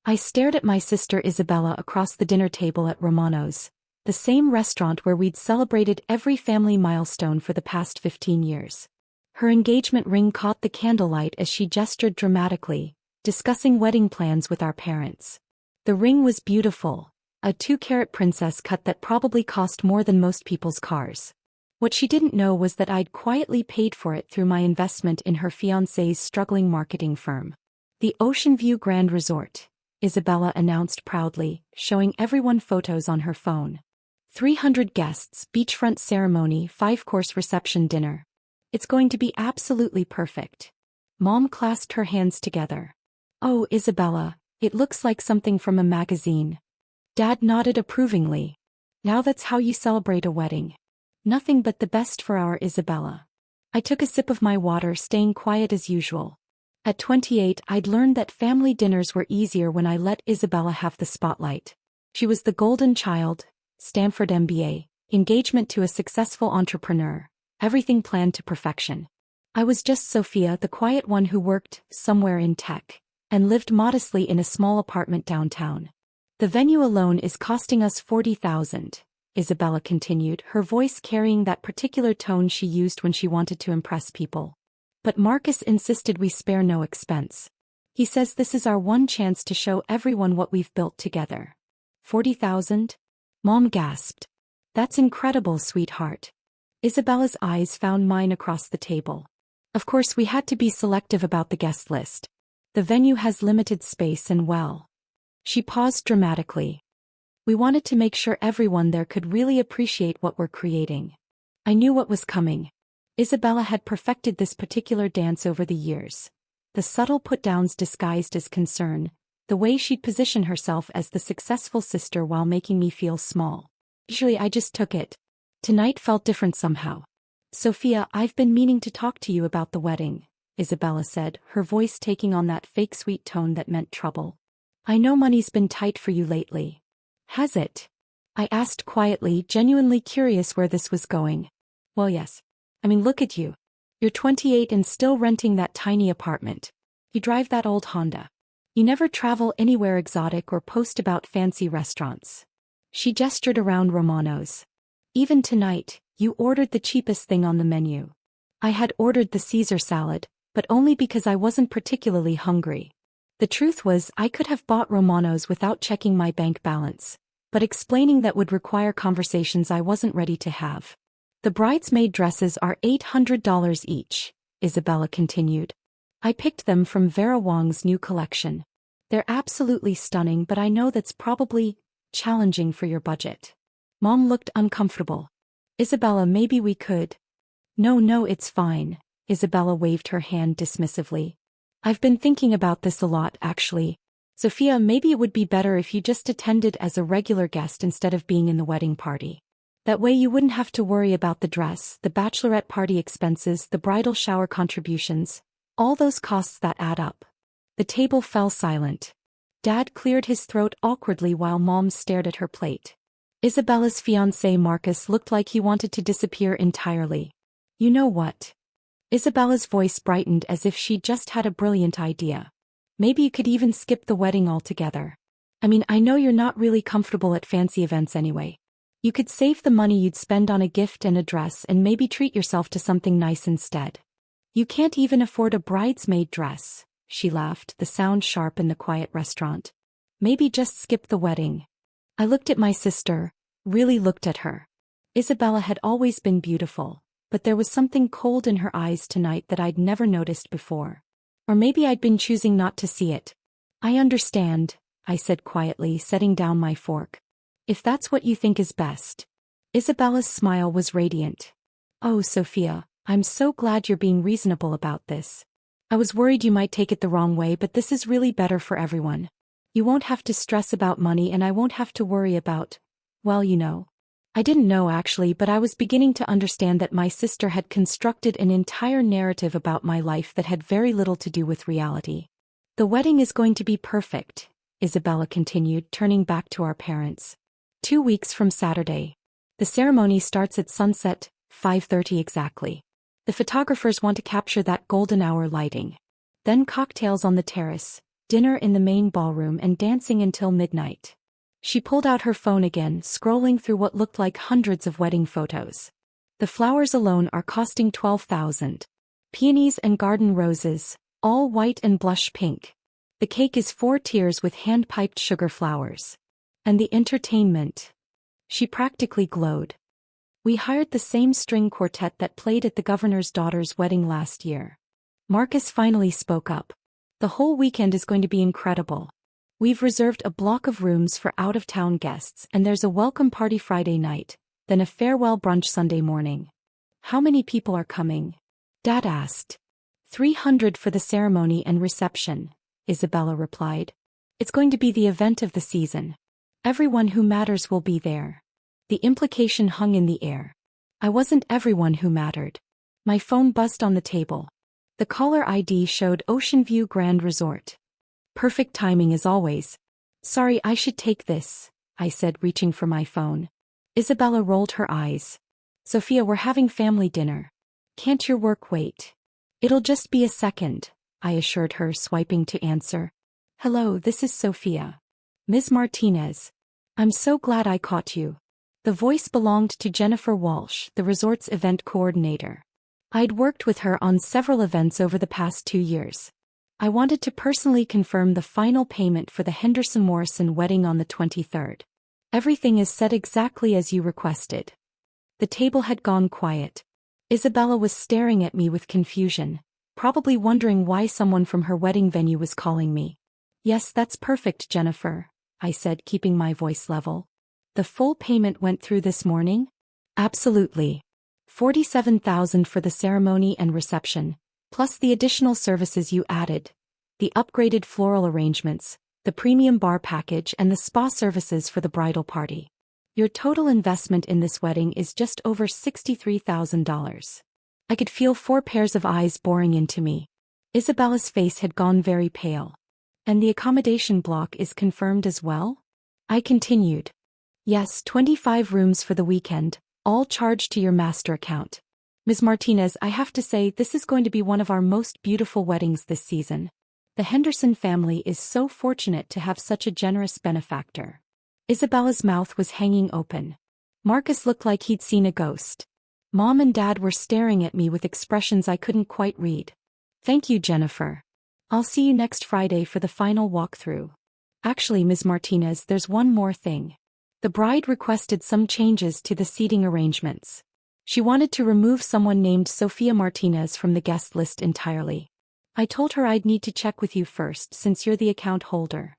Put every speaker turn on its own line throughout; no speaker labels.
I stared at my sister Isabella across the dinner table at Romano's, the same restaurant where we'd celebrated every family milestone for the past 15 years. Her engagement ring caught the candlelight as she gestured dramatically, discussing wedding plans with our parents. The ring was beautiful, a 2-carat princess cut that probably cost more than most people's cars. What she didn't know was that I'd quietly paid for it through my investment in her fiancé's struggling marketing firm. The Oceanview Grand Resort, Isabella announced proudly, showing everyone photos on her phone. 300 guests, beachfront ceremony, 5-course reception dinner. It's going to be absolutely perfect. Mom clasped her hands together. Oh, Isabella, it looks like something from a magazine. Dad nodded approvingly. Now that's how you celebrate a wedding. Nothing but the best for our Isabella. I took a sip of my water, staying quiet as usual. At 28, I'd learned that family dinners were easier when I let Isabella have the spotlight. She was the golden child, Stanford MBA, engagement to a successful entrepreneur, everything planned to perfection. I was just Sophia, the quiet one who worked somewhere in tech and lived modestly in a small apartment downtown. The venue alone is costing us $40,000, Isabella continued, her voice carrying that particular tone she used when she wanted to impress people. But Marcus insisted we spare no expense. He says this is our one chance to show everyone what we've built together. 40,000? Mom gasped. That's incredible, sweetheart. Isabella's eyes found mine across the table. Of course, we had to be selective about the guest list. The venue has limited space and well. She paused dramatically. We wanted to make sure everyone there could really appreciate what we're creating. I knew what was coming. Isabella had perfected this particular dance over the years. The subtle put-downs disguised as concern, the way she'd position herself as the successful sister while making me feel small. Usually I just took it. Tonight felt different somehow. Sophia, I've been meaning to talk to you about the wedding, Isabella said, her voice taking on that fake sweet tone that meant trouble. I know money's been tight for you lately. Has it? I asked quietly, genuinely curious where this was going. Well, yes. I mean, look at you. You're 28 and still renting that tiny apartment. You drive that old Honda. You never travel anywhere exotic or post about fancy restaurants. She gestured around Romano's. Even tonight, you ordered the cheapest thing on the menu. I had ordered the Caesar salad, but only because I wasn't particularly hungry. The truth was, I could have bought Romano's without checking my bank balance, but explaining that would require conversations I wasn't ready to have. The bridesmaid dresses are $800 each, Isabella continued. I picked them from Vera Wang's new collection. They're absolutely stunning, but I know that's probably challenging for your budget. Mom looked uncomfortable. Isabella, maybe we could. No, it's fine, Isabella waved her hand dismissively. I've been thinking about this a lot, actually. Sophia, maybe it would be better if you just attended as a regular guest instead of being in the wedding party. That way you wouldn't have to worry about the dress, the bachelorette party expenses, the bridal shower contributions, all those costs that add up. The table fell silent. Dad cleared his throat awkwardly while Mom stared at her plate. Isabella's fiancé Marcus looked like he wanted to disappear entirely. You know what? Isabella's voice brightened as if she'd just had a brilliant idea. Maybe you could even skip the wedding altogether. I mean, I know you're not really comfortable at fancy events anyway. You could save the money you'd spend on a gift and a dress and maybe treat yourself to something nice instead. You can't even afford a bridesmaid dress, she laughed, the sound sharp in the quiet restaurant. Maybe just skip the wedding. I looked at my sister, really looked at her. Isabella had always been beautiful, but there was something cold in her eyes tonight that I'd never noticed before. Or maybe I'd been choosing not to see it. I understand, I said quietly, setting down my fork. If that's what you think is best. Isabella's smile was radiant. Oh, Sophia, I'm so glad you're being reasonable about this. I was worried you might take it the wrong way, but this is really better for everyone. You won't have to stress about money and I won't have to worry about, well, you know. I didn't know actually, but I was beginning to understand that my sister had constructed an entire narrative about my life that had very little to do with reality. The wedding is going to be perfect, Isabella continued, turning back to our parents. 2 weeks from Saturday. The ceremony starts at sunset, 5:30 exactly. The photographers want to capture that golden hour lighting. Then cocktails on the terrace, dinner in the main ballroom and dancing until midnight. She pulled out her phone again, scrolling through what looked like hundreds of wedding photos. The flowers alone are costing $12,000. Peonies and garden roses, all white and blush pink. The cake is 4 tiers with hand-piped sugar flowers. And the entertainment. She practically glowed. We hired the same string quartet that played at the governor's daughter's wedding last year. Marcus finally spoke up. The whole weekend is going to be incredible. We've reserved a block of rooms for out-of-town guests, and there's a welcome party Friday night, then a farewell brunch Sunday morning. How many people are coming? Dad asked. 300 for the ceremony and reception, Isabella replied. It's going to be the event of the season. Everyone who matters will be there. The implication hung in the air. I wasn't everyone who mattered. My phone buzzed on the table. The caller ID showed Oceanview Grand Resort. Perfect timing as always. Sorry, I should take this, I said, reaching for my phone. Isabella rolled her eyes. Sophia, we're having family dinner. Can't your work wait? It'll just be a second, I assured her, swiping to answer. Hello, this is Sophia. Ms. Martinez. I'm so glad I caught you. The voice belonged to Jennifer Walsh, the resort's event coordinator. I'd worked with her on several events over the past 2 years. I wanted to personally confirm the final payment for the Henderson Morrison wedding on the 23rd. Everything is set exactly as you requested. The table had gone quiet. Isabella was staring at me with confusion, probably wondering why someone from her wedding venue was calling me. Yes, that's perfect, Jennifer, I said, keeping my voice level. The full payment went through this morning? Absolutely. $47,000 for the ceremony and reception, plus the additional services you added, the upgraded floral arrangements, the premium bar package, and the spa services for the bridal party. Your total investment in this wedding is just over $63,000. I could feel 4 pairs of eyes boring into me. Isabella's face had gone very pale. And the accommodation block is confirmed as well? I continued. Yes, 25 rooms for the weekend, all charged to your master account. Ms. Martinez, I have to say this is going to be one of our most beautiful weddings this season. The Henderson family is so fortunate to have such a generous benefactor. Isabella's mouth was hanging open. Marcus looked like he'd seen a ghost. Mom and Dad were staring at me with expressions I couldn't quite read. Thank you, Jennifer. I'll see you next Friday for the final walkthrough. Actually, Ms. Martinez, there's one more thing. The bride requested some changes to the seating arrangements. She wanted to remove someone named Sophia Martinez from the guest list entirely. I told her I'd need to check with you first since you're the account holder.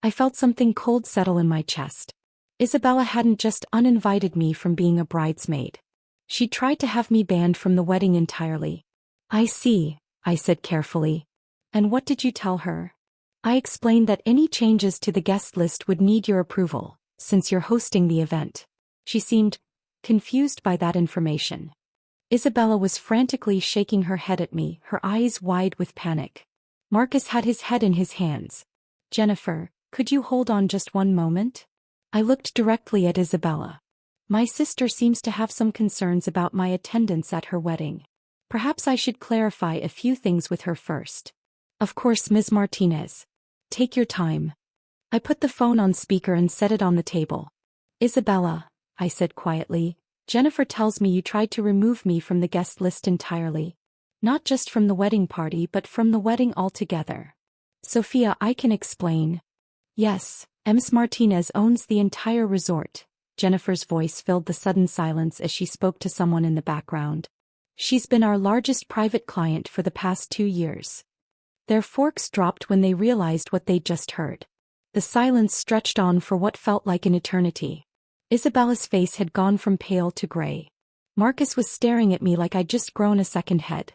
I felt something cold settle in my chest. Isabella hadn't just uninvited me from being a bridesmaid. She tried to have me banned from the wedding entirely. I see, I said carefully. And what did you tell her? I explained that any changes to the guest list would need your approval, since you're hosting the event. She seemed confused by that information. Isabella was frantically shaking her head at me, her eyes wide with panic. Marcus had his head in his hands. Jennifer, could you hold on just one moment? I looked directly at Isabella. My sister seems to have some concerns about my attendance at her wedding. Perhaps I should clarify a few things with her first. Of course, Ms. Martinez. Take your time. I put the phone on speaker and set it on the table. Isabella, I said quietly, Jennifer tells me you tried to remove me from the guest list entirely. Not just from the wedding party but from the wedding altogether. Sophia, I can explain. Yes, Ms. Martinez owns the entire resort. Jennifer's voice filled the sudden silence as she spoke to someone in the background. She's been our largest private client for the past 2 years. Their forks dropped when they realized what they'd just heard. The silence stretched on for what felt like an eternity. Isabella's face had gone from pale to gray. Marcus was staring at me like I'd just grown a second head.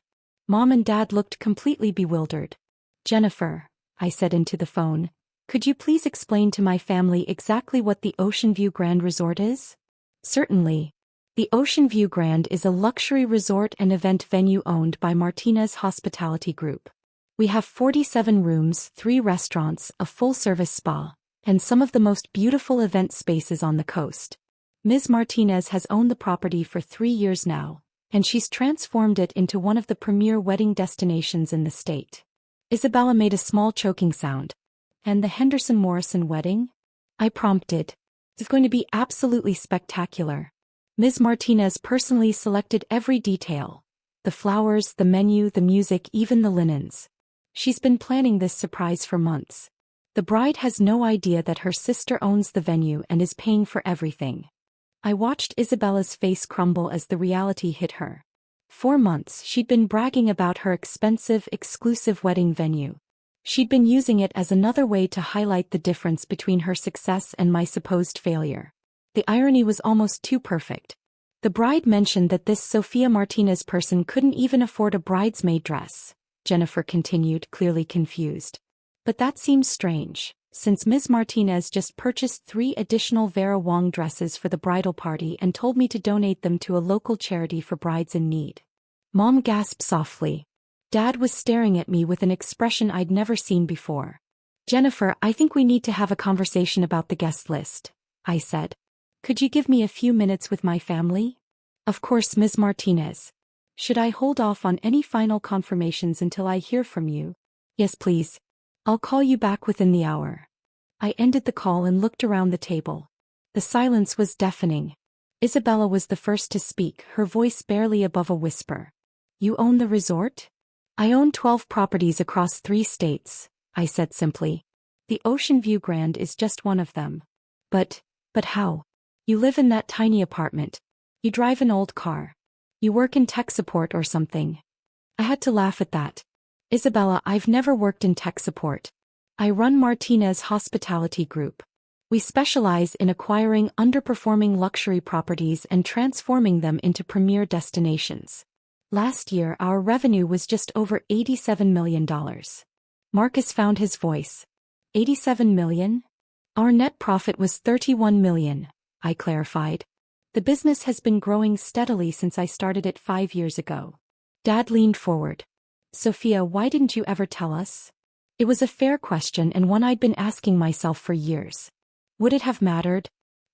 Mom and Dad looked completely bewildered. Jennifer, I said into the phone, could you please explain to my family exactly what the Oceanview Grand Resort is? Certainly. The Oceanview Grand is a luxury resort and event venue owned by Martinez Hospitality Group. We have 47 rooms, 3 restaurants, a full-service spa, and some of the most beautiful event spaces on the coast. Ms. Martinez has owned the property for 3 years now, and she's transformed it into one of the premier wedding destinations in the state. Isabella made a small choking sound. And the Henderson Morrison wedding? I prompted. It's going to be absolutely spectacular. Ms. Martinez personally selected every detail. The flowers, the menu, the music, even the linens. She's been planning this surprise for months. The bride has no idea that her sister owns the venue and is paying for everything. I watched Isabella's face crumble as the reality hit her. For months she'd been bragging about her expensive, exclusive wedding venue. She'd been using it as another way to highlight the difference between her success and my supposed failure. The irony was almost too perfect. The bride mentioned that this Sofia Martinez person couldn't even afford a bridesmaid dress. Jennifer continued, clearly confused. But that seems strange, since Ms. Martinez just purchased 3 additional Vera Wang dresses for the bridal party and told me to donate them to a local charity for brides in need. Mom gasped softly. Dad was staring at me with an expression I'd never seen before. Jennifer, I think we need to have a conversation about the guest list, I said. Could you give me a few minutes with my family? Of course, Ms. Martinez. Should I hold off on any final confirmations until I hear from you? Yes, please. I'll call you back within the hour. I ended the call and looked around the table. The silence was deafening. Isabella was the first to speak, her voice barely above a whisper. You own the resort? I own 12 properties across 3 states, I said simply. The Oceanview Grand is just one of them. But how? You live in that tiny apartment. You drive an old car. You work in tech support or something. I had to laugh at that. Isabella, I've never worked in tech support. I run Martinez Hospitality Group. We specialize in acquiring underperforming luxury properties and transforming them into premier destinations. Last year, our revenue was just over $87 million. Marcus found his voice. 87 million? Our net profit was 31 million, I clarified. The business has been growing steadily since I started it 5 years ago. Dad leaned forward. Sofia, why didn't you ever tell us? It was a fair question and one I'd been asking myself for years. Would it have mattered?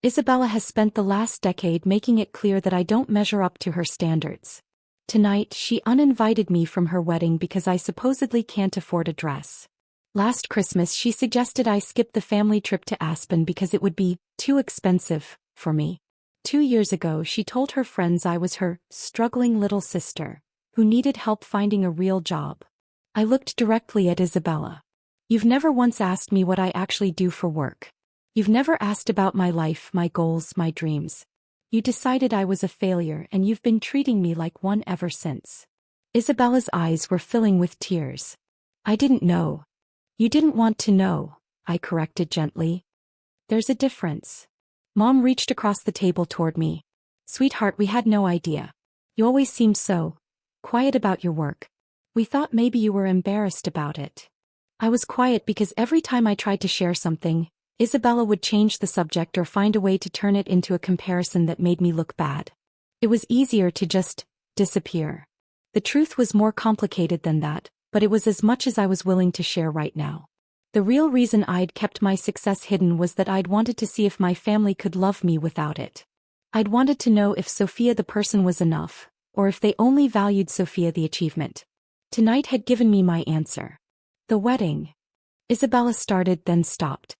Isabella has spent the last decade making it clear that I don't measure up to her standards. Tonight, she uninvited me from her wedding because I supposedly can't afford a dress. Last Christmas, she suggested I skip the family trip to Aspen because it would be too expensive for me. 2 years ago, she told her friends I was her struggling little sister who needed help finding a real job. I looked directly at Isabella. You've never once asked me what I actually do for work. You've never asked about my life, my goals, my dreams. You decided I was a failure and you've been treating me like one ever since. Isabella's eyes were filling with tears. I didn't know. You didn't want to know, I corrected gently. There's a difference. Mom reached across the table toward me. Sweetheart, we had no idea. You always seemed so quiet about your work. We thought maybe you were embarrassed about it. I was quiet because every time I tried to share something, Isabella would change the subject or find a way to turn it into a comparison that made me look bad. It was easier to just disappear. The truth was more complicated than that, but it was as much as I was willing to share right now. The real reason I'd kept my success hidden was that I'd wanted to see if my family could love me without it. I'd wanted to know if Sofia the person was enough, or if they only valued Sofia the achievement. Tonight had given me my answer. The wedding. Isabella started, then stopped.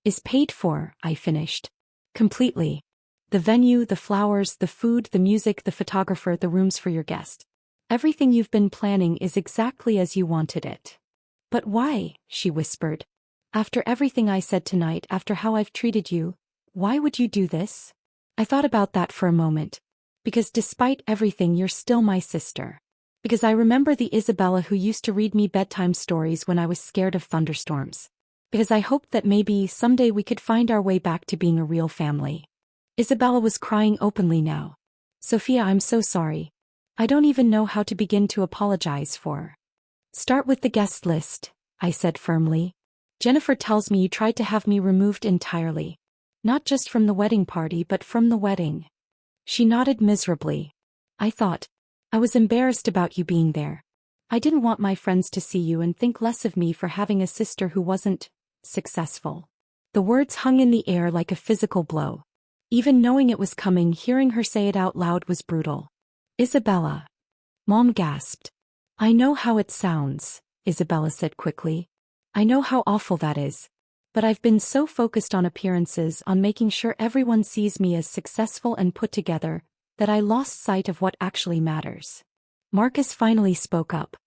Is paid for, I finished. Completely. The venue, the flowers, the food, the music, the photographer, the rooms for your guest. Everything you've been planning is exactly as you wanted it. But why? She whispered. After everything I said tonight, after how I've treated you, why would you do this? I thought about that for a moment. Because despite everything, you're still my sister. Because I remember the Isabella who used to read me bedtime stories when I was scared of thunderstorms. Because I hoped that maybe someday we could find our way back to being a real family. Isabella was crying openly now. Sofia, I'm so sorry. I don't even know how to begin to apologize for. Start with the guest list, I said firmly. Jennifer tells me you tried to have me removed entirely. Not just from the wedding party but from the wedding. She nodded miserably. I thought. I was embarrassed about you being there. I didn't want my friends to see you and think less of me for having a sister who wasn't successful. The words hung in the air like a physical blow. Even knowing it was coming, hearing her say it out loud was brutal. Isabella. Mom gasped. I know how it sounds, Isabella said quickly. I know how awful that is. But I've been so focused on appearances, on making sure everyone sees me as successful and put together, that I lost sight of what actually matters. Marcus finally spoke up.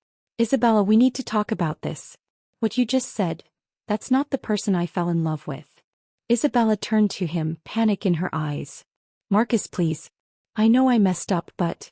Isabella, we need to talk about this. What you just said, that's not the person I fell in love with. Isabella turned to him, panic in her eyes. Marcus, please. I know I messed up, but...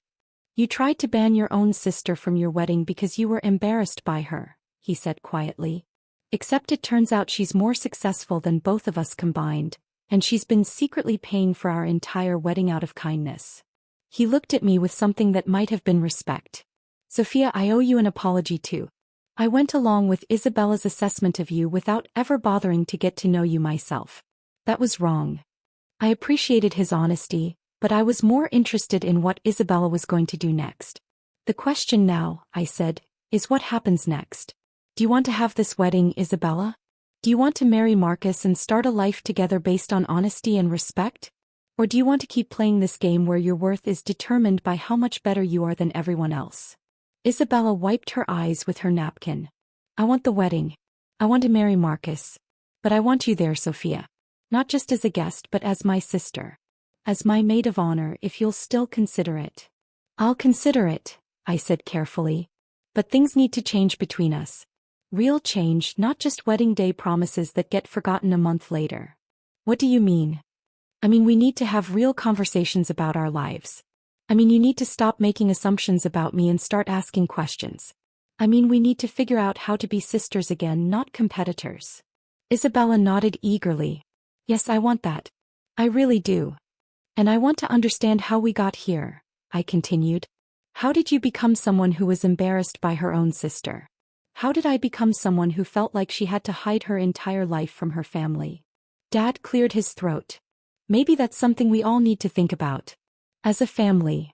You tried to ban your own sister from your wedding because you were embarrassed by her, he said quietly. Except it turns out she's more successful than both of us combined, and she's been secretly paying for our entire wedding out of kindness. He looked at me with something that might have been respect. Sophia, I owe you an apology too. I went along with Isabella's assessment of you without ever bothering to get to know you myself. That was wrong. I appreciated his honesty, but I was more interested in what Isabella was going to do next. The question now, I said, is what happens next? Do you want to have this wedding, Isabella? Do you want to marry Marcus and start a life together based on honesty and respect? Or do you want to keep playing this game where your worth is determined by how much better you are than everyone else? Isabella wiped her eyes with her napkin. I want the wedding. I want to marry Marcus. But I want you there, Sophia. Not just as a guest but as my sister. As my maid of honor, if you'll still consider it. I'll consider it, I said carefully. But things need to change between us. Real change, not just wedding day promises that get forgotten a month later. What do you mean? I mean, we need to have real conversations about our lives. I mean, you need to stop making assumptions about me and start asking questions. I mean, we need to figure out how to be sisters again, not competitors. Isabella nodded eagerly. Yes, I want that. I really do. And I want to understand how we got here, I continued. How did you become someone who was embarrassed by her own sister? How did I become someone who felt like she had to hide her entire life from her family? Dad cleared his throat. Maybe that's something we all need to think about. As a family.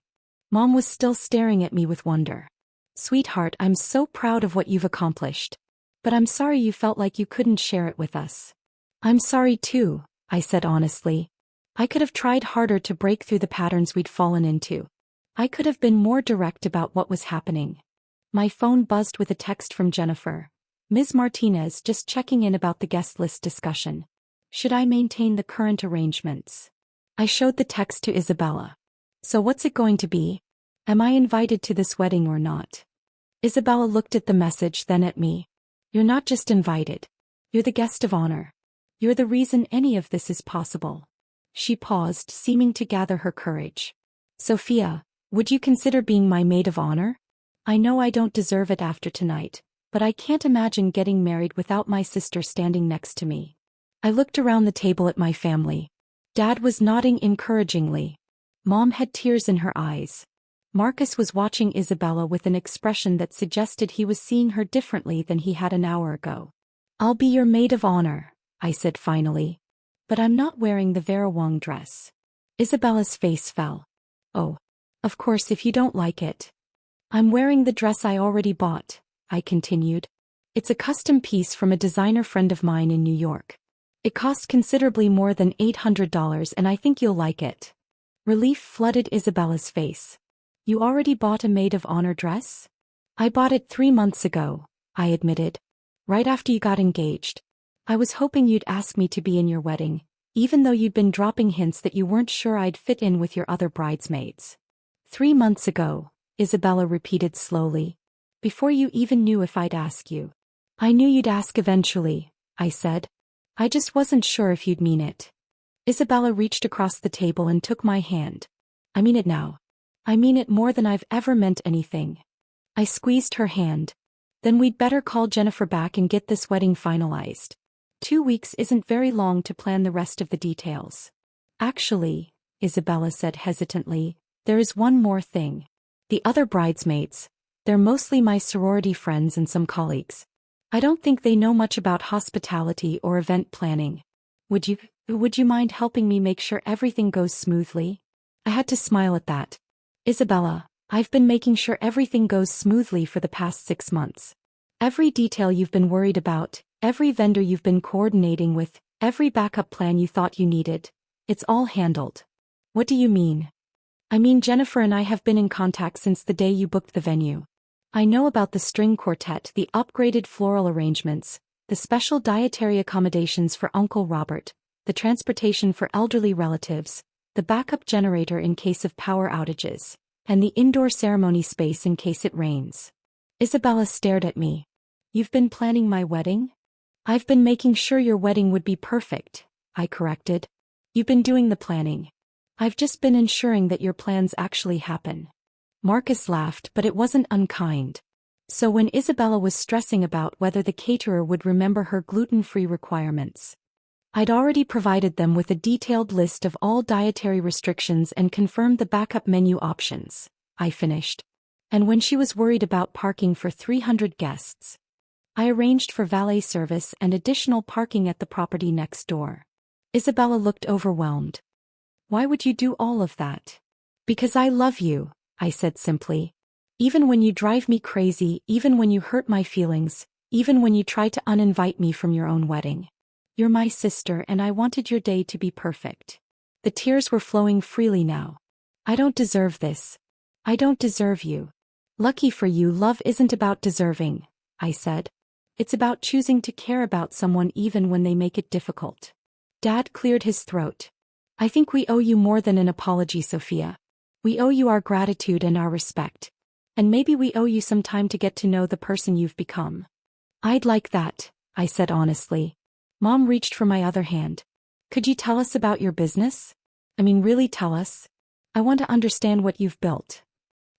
Mom was still staring at me with wonder. Sweetheart, I'm so proud of what you've accomplished. But I'm sorry you felt like you couldn't share it with us. I'm sorry too, I said honestly. I could have tried harder to break through the patterns we'd fallen into. I could have been more direct about what was happening. My phone buzzed with a text from Jennifer. Ms. Martinez, just checking in about the guest list discussion. Should I maintain the current arrangements? I showed the text to Isabella. So what's it going to be? Am I invited to this wedding or not? Isabella looked at the message, then at me. You're not just invited. You're the guest of honor. You're the reason any of this is possible. She paused, seeming to gather her courage. Sophia, would you consider being my maid of honor? I know I don't deserve it after tonight, but I can't imagine getting married without my sister standing next to me. I looked around the table at my family. Dad was nodding encouragingly. Mom had tears in her eyes. Marcus was watching Isabella with an expression that suggested he was seeing her differently than he had an hour ago. I'll be your maid of honor, I said finally. But I'm not wearing the Vera Wang dress. Isabella's face fell. Oh. Of course, if you don't like it. I'm wearing the dress I already bought, I continued. It's a custom piece from a designer friend of mine in New York. It cost considerably more than $800 and I think you'll like it. Relief flooded Isabella's face. You already bought a maid of honor dress? I bought it 3 months ago, I admitted. Right after you got engaged. I was hoping you'd ask me to be in your wedding, even though you'd been dropping hints that you weren't sure I'd fit in with your other bridesmaids. 3 months ago, Isabella repeated slowly. Before you even knew if I'd ask you. I knew you'd ask eventually, I said. I just wasn't sure if you'd mean it. Isabella reached across the table and took my hand. I mean it now. I mean it more than I've ever meant anything. I squeezed her hand. Then we'd better call Jennifer back and get this wedding finalized. 2 weeks isn't very long to plan the rest of the details. Actually, Isabella said hesitantly, there is one more thing. The other bridesmaids. They're mostly my sorority friends and some colleagues. I don't think they know much about hospitality or event planning. Would you mind helping me make sure everything goes smoothly? I had to smile at that. Isabella, I've been making sure everything goes smoothly for the past 6 months. Every detail you've been worried about, every vendor you've been coordinating with, every backup plan you thought you needed, it's all handled. What do you mean? I mean, Jennifer and I have been in contact since the day you booked the venue. I know about the string quartet, the upgraded floral arrangements, the special dietary accommodations for Uncle Robert, the transportation for elderly relatives, the backup generator in case of power outages, and the indoor ceremony space in case it rains. Isabella stared at me. "You've been planning my wedding?" "I've been making sure your wedding would be perfect," I corrected. "You've been doing the planning. I've just been ensuring that your plans actually happen." Marcus laughed, but it wasn't unkind. So when Isabella was stressing about whether the caterer would remember her gluten-free requirements, I'd already provided them with a detailed list of all dietary restrictions and confirmed the backup menu options, I finished. And when she was worried about parking for 300 guests, I arranged for valet service and additional parking at the property next door. Isabella looked overwhelmed. "Why would you do all of that?" "Because I love you," I said simply. "Even when you drive me crazy, even when you hurt my feelings, even when you try to uninvite me from your own wedding. You're my sister and I wanted your day to be perfect." The tears were flowing freely now. "I don't deserve this. I don't deserve you." "Lucky for you, love isn't about deserving," I said. "It's about choosing to care about someone even when they make it difficult." Dad cleared his throat. "I think we owe you more than an apology, Sophia. We owe you our gratitude and our respect. And maybe we owe you some time to get to know the person you've become." "I'd like that," I said honestly. Mom reached for my other hand. "Could you tell us about your business? I mean, really tell us. I want to understand what you've built."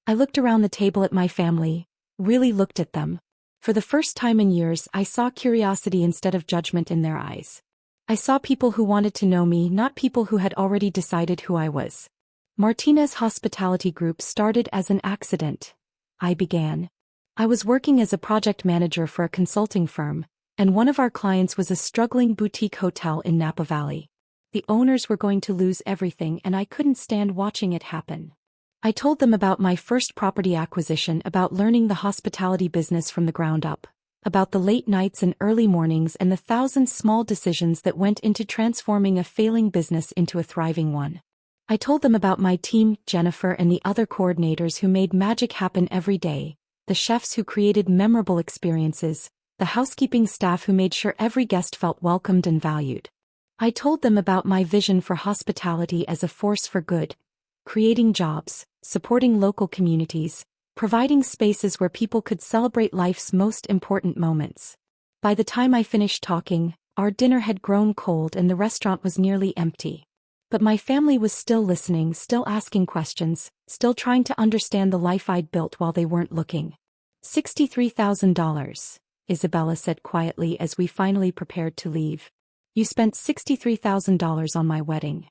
I looked around the table at my family, really looked at them. For the first time in years, I saw curiosity instead of judgment in their eyes. I saw people who wanted to know me, not people who had already decided who I was. "Martinez Hospitality Group started as an accident," I began. "I was working as a project manager for a consulting firm, and one of our clients was a struggling boutique hotel in Napa Valley. The owners were going to lose everything and I couldn't stand watching it happen. I told them about my first property acquisition, about learning the hospitality business from the ground up, about the late nights and early mornings and the thousand small decisions that went into transforming a failing business into a thriving one. I told them about my team, Jennifer and the other coordinators who made magic happen every day, the chefs who created memorable experiences, the housekeeping staff who made sure every guest felt welcomed and valued. I told them about my vision for hospitality as a force for good, creating jobs, supporting local communities, providing spaces where people could celebrate life's most important moments. By the time I finished talking, our dinner had grown cold and the restaurant was nearly empty. But my family was still listening, still asking questions, still trying to understand the life I'd built while they weren't looking. $63,000. Isabella said quietly as we finally prepared to leave. "You spent $63,000 on my wedding."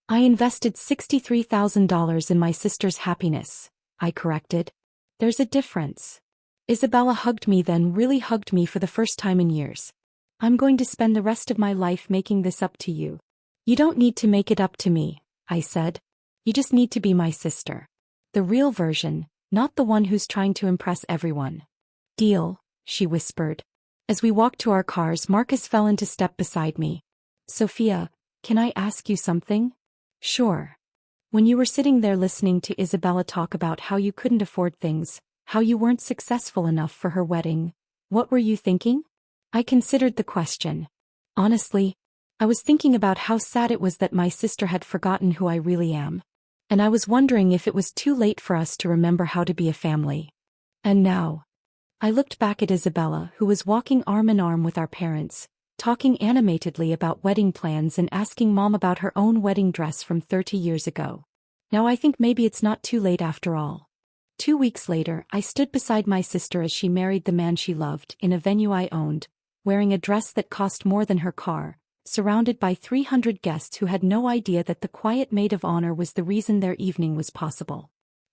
"I invested $63,000 in my sister's happiness," I corrected. "There's a difference." Isabella hugged me, then really hugged me for the first time in years. "I'm going to spend the rest of my life making this up to you." "You don't need to make it up to me," I said. "You just need to be my sister. The real version, not the one who's trying to impress everyone." "Deal," she whispered. As we walked to our cars, Marcus fell into step beside me. "Sophia, can I ask you something?" "Sure." "When you were sitting there listening to Isabella talk about how you couldn't afford things, how you weren't successful enough for her wedding, what were you thinking?" I considered the question. Honestly, I was thinking about how sad it was that my sister had forgotten who I really am. And I was wondering if it was too late for us to remember how to be a family. And now, I looked back at Isabella, who was walking arm in arm with our parents, talking animatedly about wedding plans and asking Mom about her own wedding dress from 30 years ago. Now I think maybe it's not too late after all. 2 weeks later, I stood beside my sister as she married the man she loved in a venue I owned, wearing a dress that cost more than her car, surrounded by 300 guests who had no idea that the quiet maid of honor was the reason their evening was possible.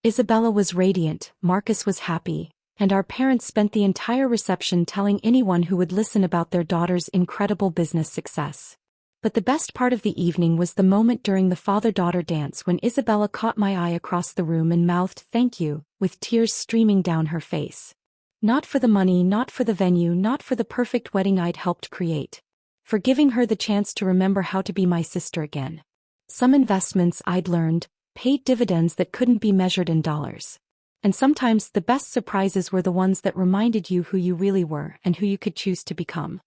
Isabella was radiant, Marcus was happy, and our parents spent the entire reception telling anyone who would listen about their daughter's incredible business success. But the best part of the evening was the moment during the father-daughter dance when Isabella caught my eye across the room and mouthed "thank you," with tears streaming down her face. Not for the money, not for the venue, not for the perfect wedding I'd helped create. For giving her the chance to remember how to be my sister again. Some investments, I'd learned, paid dividends that couldn't be measured in dollars. And sometimes the best surprises were the ones that reminded you who you really were and who you could choose to become.